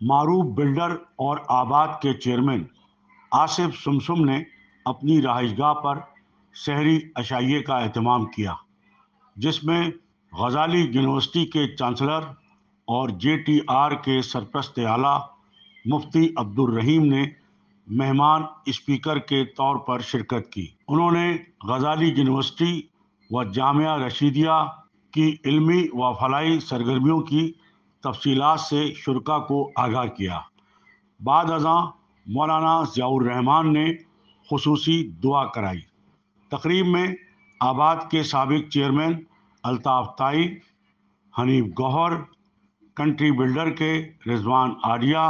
मारूफ builder और आबाद के चेयरमैन आसिफ सुमसुम ने अपनी रहायशगाह पर शहरी अशाइये का एहतमाम किया, जिसमें गजाली यूनिवर्सिटी के चांसलर और JTR के सरपरस्त आला मुफ्ती अब्दुल रहीम ने मेहमान स्पीकर के तौर पर शिरकत की। उन्होंने गजाली यूनिवर्सिटी व जामिया रशीदिया की इल्मी व फलाई सरगर्मियों की तफसीलात से शुरका को आगाह किया। बाद अज़ां मौलाना ज़ियाउर रहमान ने खुसूसी दुआ कराई। तकरीब में आबाद के साबिक चेयरमैन अल्ताफ़ ताई, हनीफ गौहर, कंट्री बिल्डर के रिजवान आडिया,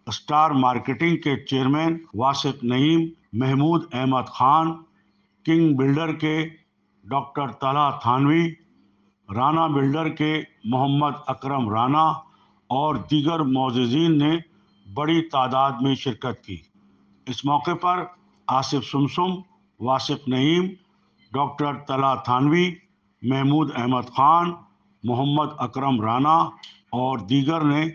स्टार मार्केटिंग के chairman Wasif Naeem, Mahmood Ahmad Khan, king builder के डॉक्टर तलहा थानवी, राना बिल्डर के मोहम्मद अकरम राना और दीगर मोअज़्ज़िज़ीन ने बड़ी तादाद में शिरकत की। इस मौके पर आसिफ सुमसुम, वासिफ नईम, डॉक्टर तलहा थानवी, महमूद अहमद खान, मोहम्मद अकरम राना और दीगर ने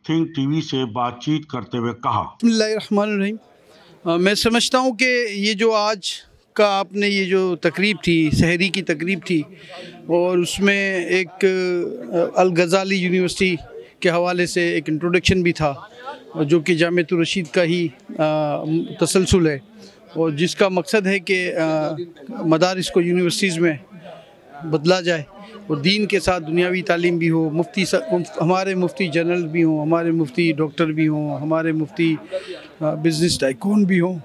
थिंक टीवी से बातचीत करते हुए कहा। बिस्मिल्लाहिर्रहमानिर्रहीम। मैं समझता हूँ कि ये जो आज का आपने ये जो तकरीब थी, सहरी की तकरीब थी, और उसमें एक अल गज़ाली यूनिवर्सिटी के हवाले से एक इंट्रोडक्शन भी था, जो कि जामिअतुर रशीद का ही तसलसल है, और जिसका मकसद है कि मदारिस को यूनिवर्सिटीज़ में बदला जाए और दीन के साथ दुनियावी तालीम भी हो। हमारे मुफ्ती जनरल भी हों, हमारे मुफ्ती डॉक्टर भी हों, हमारे मुफ्ती बिज़नेस टाइकून भी हों,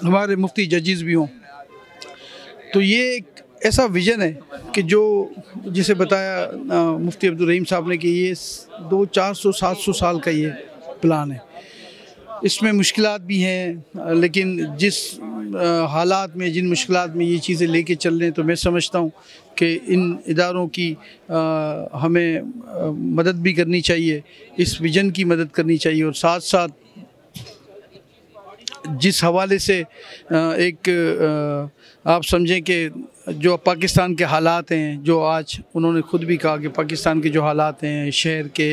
हमारे मुफ्ती जजेस भी हों। तो ये एक ऐसा विज़न है कि जो जिसे बताया मुफ्ती अब्दुल रहीम साहब ने कि ये 200-400-700 साल का ये प्लान है। इसमें मुश्किलात भी हैं, लेकिन जिस हालात में, जिन मुश्किलात में ये चीज़ें लेके चल रहे हैं, तो मैं समझता हूँ कि इन इदारों की हमें मदद भी करनी चाहिए, इस विज़न की मदद करनी चाहिए, और साथ साथ जिस हवाले से एक आप समझें कि जो पाकिस्तान के हालात हैं, जो आज उन्होंने ख़ुद भी कहा कि पाकिस्तान के जो हालात हैं, शहर के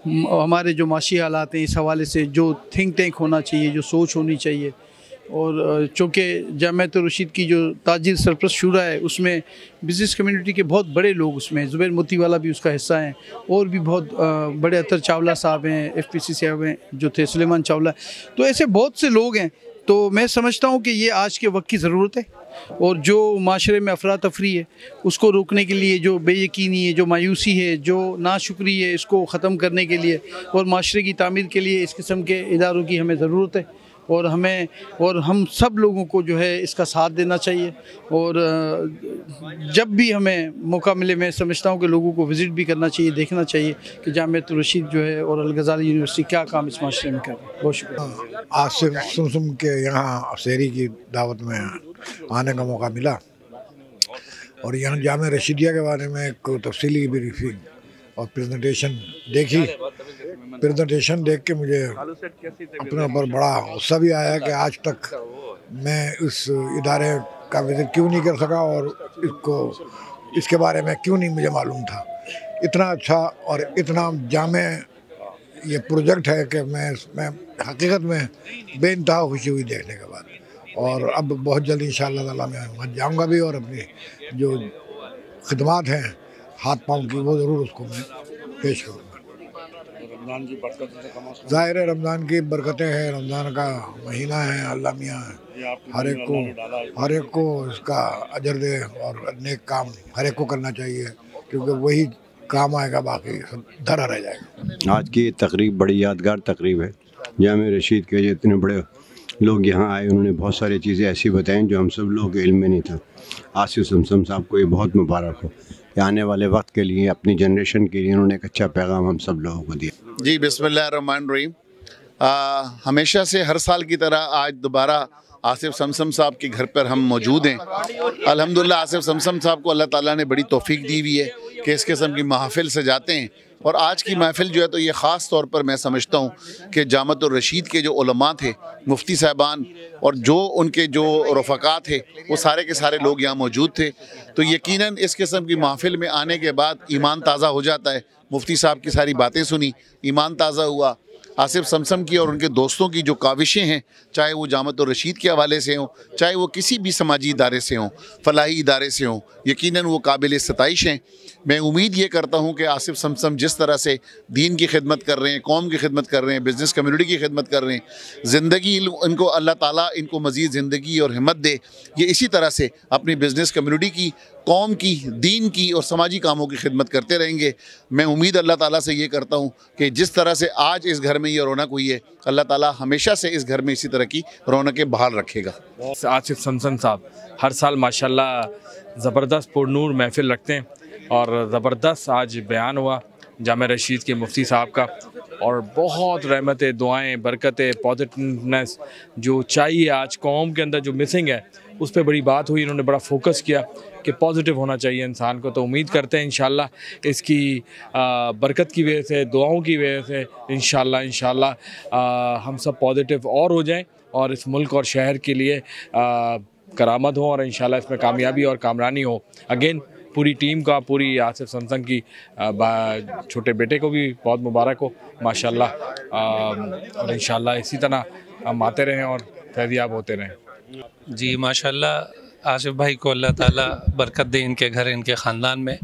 हमारे जो माशी हालात हैं, इस हवाले से जो थिंक टैंक होना चाहिए, जो सोच होनी चाहिए। और चूँकि जामिअतुर रशीद की जो ताजिर सरपरस्त शुरा है, उसमें बिज़नेस कम्युनिटी के बहुत बड़े लोग उसमें, ज़ुबैर मोतीवाला भी उसका हिस्सा हैं, और भी बहुत बड़े अतर चावला साहब हैं, FPC साहब हैं जो थे, सुलेमान चावला, तो ऐसे बहुत से लोग हैं। तो मैं समझता हूँ कि ये आज के वक्त की ज़रूरत है, और जो माशरे में अफरा तफरी है उसको रोकने के लिए, जो बेयकीनी है, जो मायूसी है, जो नाशुक्री है, इसको ख़त्म करने के लिए और माशरे की तामीर के लिए इस किस्म के इदारों की हमें ज़रूरत है, और हम सब लोगों को जो है इसका साथ देना चाहिए। और जब भी हमें मौका मिले, मैं समझता हूँ कि लोगों को विज़िट भी करना चाहिए, देखना चाहिए कि जामिअतुर रशीद जो है और अल गज़ाली यूनिवर्सिटी क्या काम इस माशरे में कर रही है। बहुत शुक्रिया। आसिफ सुमसुम के यहाँ शहरी की दावत में आने का मौका मिला, और यहाँ जामिया रशीदिया के बारे में एक तफसीली ब्रीफिंग और प्रेजेंटेशन देखी। प्रेजेंटेशन देख के मुझे अपने ऊपर बड़ा गुस्सा भी आया कि आज तक मैं इस इदारे का विज़िट क्यों नहीं कर सका, और इसके बारे में क्यों नहीं मुझे मालूम था। इतना अच्छा और इतना जामे ये प्रोजेक्ट है कि मैं इसमें हकीकत में बेइंतहा खुशी हुई देखने के बाद, और अब बहुत जल्दी इंशाअल्लाह ताला मैं वहाँ जाऊँगा भी, और अपनी जो खिदमात हैं हाथ पाँव की, वो ज़रूर उसको मैं पेश करूँगा। ज़ाहिर है रमज़ान की बरकतें हैं, रमज़ान का महीना है, अल्लाह मियाँ हर एक को इसका अजर दे, और नेक काम हर एक को करना चाहिए, क्योंकि वही काम आएगा, बाकी सब धरा रह जाएगा। आज की तकरीब बड़ी यादगार तकरीब है। जामिया रशीद के जितने बड़े लोग यहाँ आए, उन्होंने बहुत सारी चीज़ें ऐसी बताई जो हम सब लोगों के इल्म में नहीं था। आसिफ सुमसुम साहब को ये बहुत मुबारक हो कि आने वाले वक्त के लिए, अपनी जनरेशन के लिए उन्होंने एक अच्छा पैगाम हम सब लोगों को दिया। जी, बिस्मिल्लाहिर्रहमानिर्रहीम। हमेशा से हर साल की तरह आज दोबारा आसिफ समसम साहब के घर पर हम मौजूद हैं। अल्हम्दुलिल्लाह आसिफ समसम साहब को अल्लाह ताला ने बड़ी तौफीक दी हुई है कि इस किस्म की महफिल से जाते हैं, और आज की महफिल जो है तो ये ख़ास तौर पर मैं समझता हूँ कि जामिअतुर रशीद के जो उलमा थे, मुफ्ती साहबान और जो उनके जो रफ़क़ा थे, वो सारे के सारे लोग यहाँ मौजूद थे। तो यकीनन इस किस्म की महफिल में आने के बाद ईमान ताज़ा हो जाता है। मुफ्ती साहब की सारी बातें सुनी, ईमान ताज़ा हुआ, आसिफ समसम की और उनके दोस्तों की जो काविशें हैं, चाहे वो जामत और रशीद के हवाले से हों, चाहे वो किसी भी समाजी इदारे से हों, फलाही इदारे से हों, यकीनन वो काबिल सताइश हैं। मैं उम्मीद ये करता हूँ कि आसिफ समसम जिस तरह से दीन की खिदमत कर रहे हैं, कौम की खिदमत कर रहे हैं, बिज़नेस कम्युनिटी की खिदमत कर रहे हैं, ज़िंदगी इनको अल्लाह ताला इनको मज़ीद ज़िंदगी और हिम्मत दे, ये इसी तरह से अपनी बिज़नेस कम्युनिटी की, कौम की, दीन की और समाजी कामों की खिदमत करते रहेंगे। मैं उम्मीद अल्लाह ताला से ये करता हूँ कि जिस तरह से आज इस घर में ये रौनक हुई है, अल्लाह ताला हमेशा से इस घर में इसी तरह की रौनकें बहाल रखेगा। आसिफ समसम साहब हर साल माशाल्लाह ज़बरदस्त पुरनूर महफिल रखते हैं और ज़बरदस्त आज बयान हुआ जामे रशीद के मुफ्ती साहब का, और बहुत रहमतें, दुआएं, बरकतें, पॉजिटिवनेस जो चाहिए आज कौम के अंदर जो मिसिंग है उस पर बड़ी बात हुई। इन्होंने बड़ा फोकस किया कि पॉजिटिव होना चाहिए इंसान को। तो उम्मीद करते हैं इंशाल्लाह इसकी बरकत की वजह से, दुआओं की वजह से इंशाल्लाह हम सब पॉजिटिव और हो जाएं और इस मुल्क और शहर के लिए करामत हो और इंशाल्लाह इसमें कामयाबी और कामरानी हो। अगेन पूरी टीम का, पूरी आसिफ समसम की छोटे बेटे को भी बहुत मुबारक हो माशाल्लाह, और इंशाल्लाह इसी तरह हम आते रहें और फैज़याब होते रहें। जी माशाल्लाह आसिफ भाई को अल्लाह ताला बरकत दे इनके घर, इनके ख़ानदान में।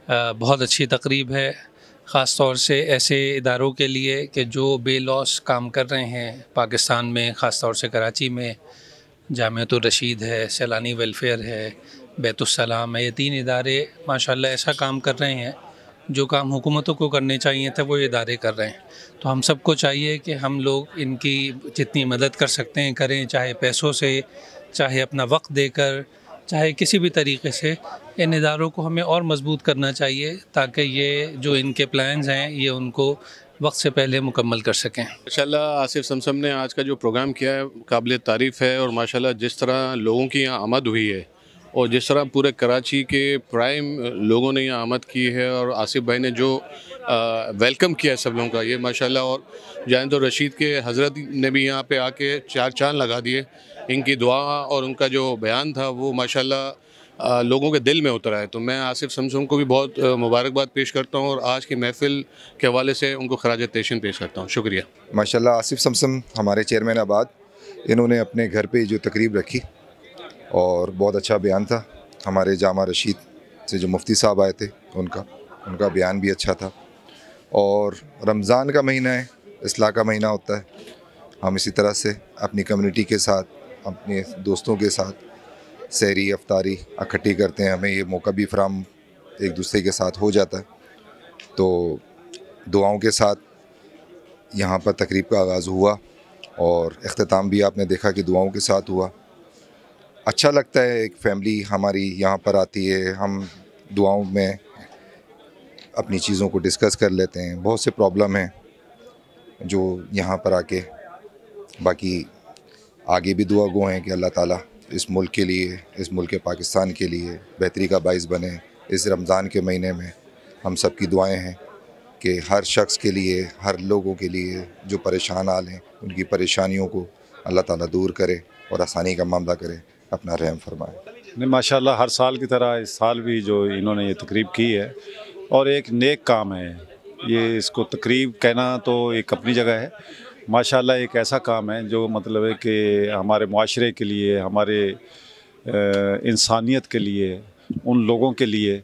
बहुत अच्छी तकरीब है, ख़ास तौर से ऐसे इदारों के लिए कि जो बेलॉस काम कर रहे हैं पाकिस्तान में, ख़ास तौर से कराची में जामियतुर रशीद है, सैलानी वेलफेयर है, बैतुस्सलाम है। ये 3 इदारे माशाल्लाह ऐसा काम कर रहे हैं जो काम हुकूमतों को करने चाहिए थे वो इदारे कर रहे हैं। तो हम सबको चाहिए कि हम लोग इनकी जितनी मदद कर सकते हैं करें, चाहे पैसों से, चाहे अपना वक्त देकर, चाहे किसी भी तरीके से। इन इदारों को हमें और मजबूत करना चाहिए ताकि ये जो इनके प्लान्स हैं ये उनको वक्त से पहले मुकम्मल कर सकें। माशाल्लाह आसिफ समसम ने आज का जो प्रोग्राम किया है काबिल तारीफ़ है, और माशाल्लाह जिस तरह लोगों की यहाँ आमद हुई है और जिस तरह पूरे कराची के प्राइम लोगों ने यहाँ आमद की है और आसिफ भाई ने जो वेलकम किया है सब लोगों का, ये माशाल्लाह। और जामियतुर रशीद के हज़रत ने भी यहाँ पे आके 4 चांद लगा दिए। इनकी दुआ और उनका जो बयान था वो माशाल्लाह लोगों के दिल में उतरा है। तो मैं आसिफ समसम को भी बहुत मुबारकबाद पेश करता हूँ और आज की महफ़िल के हवाले से उनको खराज तहसीन पेश करता हूँ। शुक्रिया। माशाल्लाह आसिफ समसम हमारे चेयरमैन आबाद, इन्होंने अपने घर पे जो तकरीब रखी और बहुत अच्छा बयान था। हमारे जामा रशीद से जो मुफ्ती साहब आए थे उनका बयान भी अच्छा था। और रमज़ान का महीना है, इस्लाह का महीना होता है। हम इसी तरह से अपनी कम्युनिटी के साथ, अपने दोस्तों के साथ सहरी अफ्तारी इकट्ठी करते हैं। हमें ये मौका भी फराम एक दूसरे के साथ हो जाता है। तो दुआओं के साथ यहाँ पर तकरीब का आगाज़ हुआ और इख्तिताम भी आपने देखा कि दुआओं के साथ हुआ। अच्छा लगता है, एक फैमिली हमारी यहाँ पर आती है, हम दुआओं में अपनी चीज़ों को डिस्कस कर लेते हैं। बहुत से प्रॉब्लम हैं जो यहाँ पर आके, बाकी आगे भी दुआ गो हैं कि अल्लाह ताला इस मुल्क के लिए, इस मुल्क पाकिस्तान के लिए बेहतरी का बाइस बने। इस रमज़ान के महीने में हम सब की दुआएं हैं कि हर शख्स के लिए, हर लोगों के लिए जो परेशान हाल हैं उनकी परेशानियों को अल्लाह ताला दूर करे और आसानी का मामला करे, अपना रहम फरमाए। नहीं माशाल्लाह हर साल की तरह इस साल भी जो इन्होंने ये तकरीब की है और एक नेक काम है ये, इसको तकरीब कहना तो एक अपनी जगह है। माशाल्लाह एक ऐसा काम है जो मतलब है कि हमारे मुआशरे के लिए, हमारे इंसानियत के लिए, उन लोगों के लिए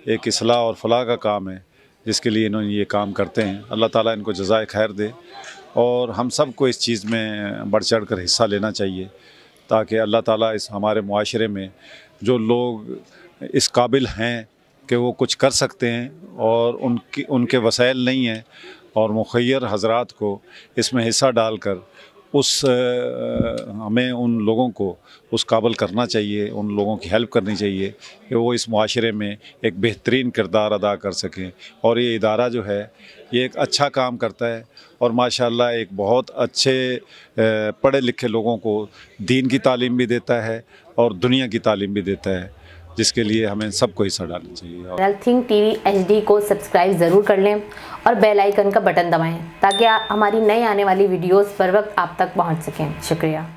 एक इस्लाह और फलाह का काम है जिसके लिए इन्होंने ये काम करते हैं। अल्लाह ताला इनको जज़ाए खैर दे और हम सब को इस चीज़ में बढ़ चढ़ कर हिस्सा लेना चाहिए ताकि अल्लाह ताला इस हमारे मुआशरे में जो लोग इस काबिल हैं कि वो कुछ कर सकते हैं और उनके वसाइल नहीं हैं और मुखय्यर हज़रात को इसमें हिस्सा डालकर हमें उन लोगों को उस काबिल करना चाहिए, उन लोगों की हेल्प करनी चाहिए कि वो इस मुआशरे में एक बेहतरीन किरदार अदा कर सकें। और ये इदारा जो है ये एक अच्छा काम करता है और माशाल्लाह एक बहुत अच्छे पढ़े लिखे लोगों को दीन की तालीम भी देता है और दुनिया की तालीम भी देता है, जिसके लिए हमें सबको हिस्सा डालना चाहिए। थिंक टीवी HD को सब्सक्राइब ज़रूर कर लें और बेल आइकन का बटन दबाएं ताकि हमारी नई आने वाली वीडियोस पर वक्त आप तक पहुंच सकें। शुक्रिया।